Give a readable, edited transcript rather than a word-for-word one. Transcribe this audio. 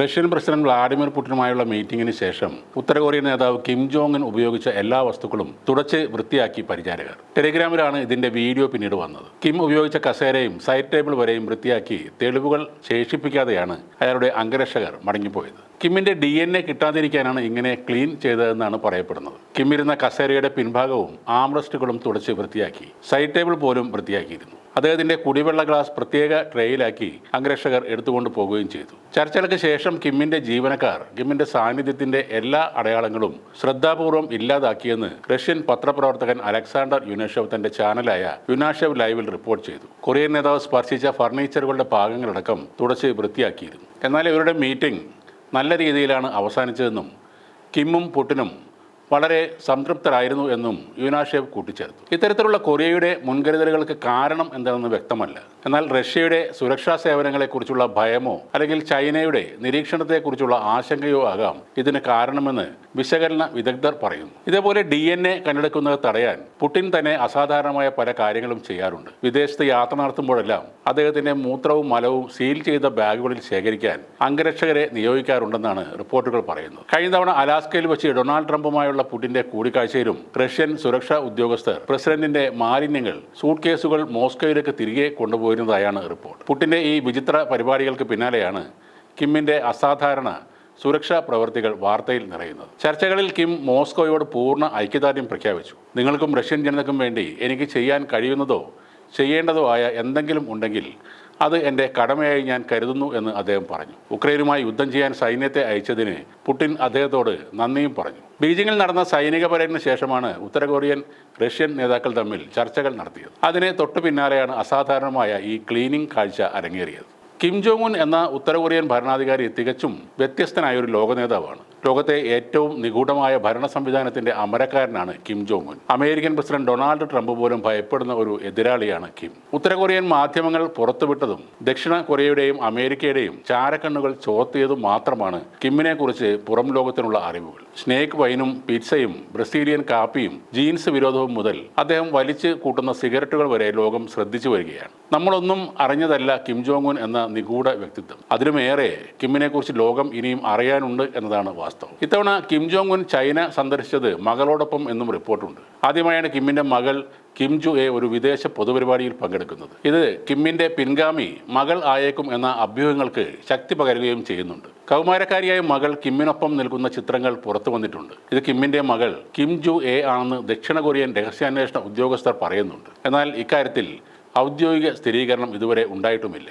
Russian president Vladimir പുടിനുമായുള്ള മീറ്റിംഗിന് ശേഷം ഉത്തര Korean നേതാവ് Kim Jong ഉൻ ഉപയോഗിച്ച എല്ലാ വസ്തുക്കളും തുടച്ച് വൃത്തിയാക്കി പരിചാരകർ. ടെലിഗ്രാമിലാണ് ഇതിന്റെ വീഡിയോ പിന്നീട് വന്നത്. കിം ഉപയോഗിച്ച കസേരയും സൈഡ് ടേബിൾ വരെയും വൃത്തിയാക്കി തെളിവുകൾ ശേഷിപ്പിക്കാതെയാണ് അയാളുടെ അംഗരക്ഷകർ മടങ്ങിപ്പോയത്. കിമ്മിന്റെ DNA കിട്ടാതിരിക്കാനാണ് ഇങ്ങനെ ക്ലീൻ ചെയ്തതെന്നാണ് പറയപ്പെടുന്നത്. കിം ഇരുന്ന കസേരയുടെ പിൻഭാഗവും ആംറസ്റ്റുകളും തുടച്ച് വൃത്തിയാക്കി. സൈഡ് ടേബിൾ പോലും വൃത്തിയാക്കിയിരുന്നു. അദ്ദേഹത്തിന്റെ കുടിവെള്ള ഗ്ലാസ് പ്രത്യേക ട്രേയിലാക്കി അംഗരക്ഷകർ എടുത്തുകൊണ്ട് പോകുകയും ചെയ്തു. ചർച്ചകൾക്ക് ശേഷം കിമ്മിന്റെ ജീവനക്കാർ കിമ്മിന്റെ സാന്നിധ്യത്തിന്റെ എല്ലാ അടയാളങ്ങളും ശ്രദ്ധാപൂർവ്വം ഇല്ലാതാക്കിയെന്ന് റഷ്യൻ പത്രപ്രവർത്തകൻ അലക്സാണ്ടർ യുനാഷെവ് തന്റെ ചാനലായ യുനാഷെവ് ലൈവിൽ റിപ്പോർട്ട് ചെയ്തു. കൊറിയൻ നേതാവ് സ്പർശിച്ച ഫർണിച്ചറുകളുടെ ഭാഗങ്ങളടക്കം തുടച്ച് വൃത്തിയാക്കിയിരുന്നു. എന്നാൽ ഇവരുടെ മീറ്റിംഗ് നല്ല രീതിയിലാണ് അവസാനിച്ചതെന്നും കിമ്മും പുടിനും വളരെ സംതൃപ്തരായിരുന്നു എന്നും യുനാഷെവ് കൂട്ടിച്ചേർത്തു. ഇത്തരത്തിലുള്ള കൊറിയയുടെ മുൻകരുതലുകൾക്ക് കാരണം എന്താണെന്ന് വ്യക്തമല്ല. എന്നാൽ റഷ്യയുടെ സുരക്ഷാ സേവനങ്ങളെക്കുറിച്ചുള്ള ഭയമോ അല്ലെങ്കിൽ ചൈനയുടെ നിരീക്ഷണത്തെക്കുറിച്ചുള്ള ആശങ്കയോ ആകാം ഇതിന് കാരണമെന്ന് വിശകലന വിദഗ്ധർ പറയുന്നു. ഇതേപോലെ DNA കണ്ടെടുക്കുന്നത് തടയാൻ പുടിൻ തന്നെ അസാധാരണമായ പല കാര്യങ്ങളും ചെയ്യാറുണ്ട്. വിദേശത്ത് യാത്ര നടത്തുമ്പോഴെല്ലാം അദ്ദേഹത്തിന്റെ മൂത്രവും മലവും സീൽ ചെയ്ത ബാഗുകളിൽ ശേഖരിക്കാൻ അംഗരക്ഷകരെ നിയോഗിക്കാറുണ്ടെന്നാണ് റിപ്പോർട്ടുകൾ പറയുന്നത്. കഴിഞ്ഞ തവണ അലാസ്കയിൽ വെച്ച് ഡൊണാൾഡ് ട്രംപുമായുള്ള പുടിന്റെ കൂടിക്കാഴ്ചയിലും റഷ്യൻ സുരക്ഷാ ഉദ്യോഗസ്ഥർ പ്രസിഡന്റിന്റെ മാലിന്യങ്ങൾ സൂട്ട് കേസുകൾ മോസ്കോയിലേക്ക് തിരികെ കൊണ്ടുപോയിരുന്നതായാണ് റിപ്പോർട്ട്. പുടിന്റെ ഈ വിചിത്ര പരിപാടികൾക്ക് പിന്നാലെയാണ് കിമ്മിന്റെ അസാധാരണ സുരക്ഷാ പ്രവർത്തികൾ വാർത്തയിൽ നിറയുന്നത്. ചർച്ചകളിൽ കിം മോസ്കോയോട് പൂർണ്ണ ഐക്യദാർഢ്യം പ്രഖ്യാപിച്ചു. നിങ്ങൾക്കും റഷ്യൻ ജനതയ്ക്കും വേണ്ടി എനിക്ക് ചെയ്യാൻ കഴിയുന്നതോ ചെയ്യേണ്ടതോ ആയ എന്തെങ്കിലും ഉണ്ടെങ്കിൽ അത് എൻ്റെ കടമയായി ഞാൻ കരുതുന്നു എന്ന് അദ്ദേഹം പറഞ്ഞു. ഉക്രൈനുമായി യുദ്ധം ചെയ്യാൻ സൈന്യത്തെ അയച്ചതിന് പുടിൻ അദ്ദേഹത്തോട് നന്ദിയും പറഞ്ഞു. ബീജിംഗിൽ നടന്ന സൈനിക പരേഡിന് ശേഷമാണ് ഉത്തര കൊറിയൻ റഷ്യൻ നേതാക്കൾ തമ്മിൽ ചർച്ചകൾ നടത്തിയത്. അതിന് തൊട്ടു പിന്നാലെയാണ് അസാധാരണമായ ഈ ക്ലീനിംഗ് കാഴ്ച അരങ്ങേറിയത്. കിം ജോങ് ഉൻ എന്ന ഉത്തര കൊറിയൻ ഭരണാധികാരി തികച്ചും വ്യത്യസ്തനായ ഒരു ലോക നേതാവാണ്. ലോകത്തെ ഏറ്റവും നിഗൂഢമായ ഭരണ സംവിധാനത്തിന്റെ അമരക്കാരനാണ് Kim Jong Un. American president Donald Trump പോലും ഭയപ്പെടുന്ന ഒരു എതിരാളിയാണ് കിം. ഉത്തര കൊറിയൻ മാധ്യമങ്ങൾ പുറത്തുവിട്ടതും ദക്ഷിണ കൊറിയയുടെയും അമേരിക്കയുടെയും ചാരക്കണ്ണുകൾ ചോർത്തിയതും മാത്രമാണ് കിമ്മിനെ കുറിച്ച് പുറം ലോകത്തിനുള്ള അറിവുകൾ. സ്നേക്ക് വൈനും പിസ്സയും ബ്രസീലിയൻ കാപ്പിയും ജീൻസ് വിരോധവും മുതൽ അദ്ദേഹം വലിച്ചു കൂട്ടുന്ന സിഗരറ്റുകൾ വരെ ലോകം ശ്രദ്ധിച്ചു വരികയാണ്. നമ്മളൊന്നും അറിഞ്ഞതല്ല കിം ജോങ് ഉൻ എന്ന നിഗൂഢ വ്യക്തിത്വം. അതിലുമേറെ കിമ്മിനെ കുറിച്ച് ലോകം ഇനിയും അറിയാനുണ്ട് എന്നതാണ് വാസ്തവം. ഇത്തവണ കിം ജോങ് ഉൻ ചൈന സന്ദർശിച്ചത് മകളോടൊപ്പം എന്നും റിപ്പോർട്ടുണ്ട്. ആദ്യമായാണ് കിമ്മിന്റെ മകൾ കിം ജു എ ഒരു വിദേശ പൊതുപരിപാടിയിൽ പങ്കെടുക്കുന്നത്. ഇത് കിമ്മിന്റെ പിൻഗാമി മകൾ ആയേക്കും എന്ന അഭ്യൂഹങ്ങൾക്ക് ശക്തി പകരുകയും ചെയ്യുന്നുണ്ട്. കൗമാരക്കാരിയായ മകൾ കിമ്മിനൊപ്പം നിൽക്കുന്ന ചിത്രങ്ങൾ പുറത്തു വന്നിട്ടുണ്ട്. ഇത് കിമ്മിന്റെ മകൾ കിം ജു എ ആണെന്ന് ദക്ഷിണ കൊറിയൻ രഹസ്യാന്വേഷണ ഉദ്യോഗസ്ഥർ പറയുന്നുണ്ട്. എന്നാൽ ഇക്കാര്യത്തിൽ ഔദ്യോഗിക സ്ഥിരീകരണം ഇതുവരെ ഉണ്ടായിട്ടുമില്ല.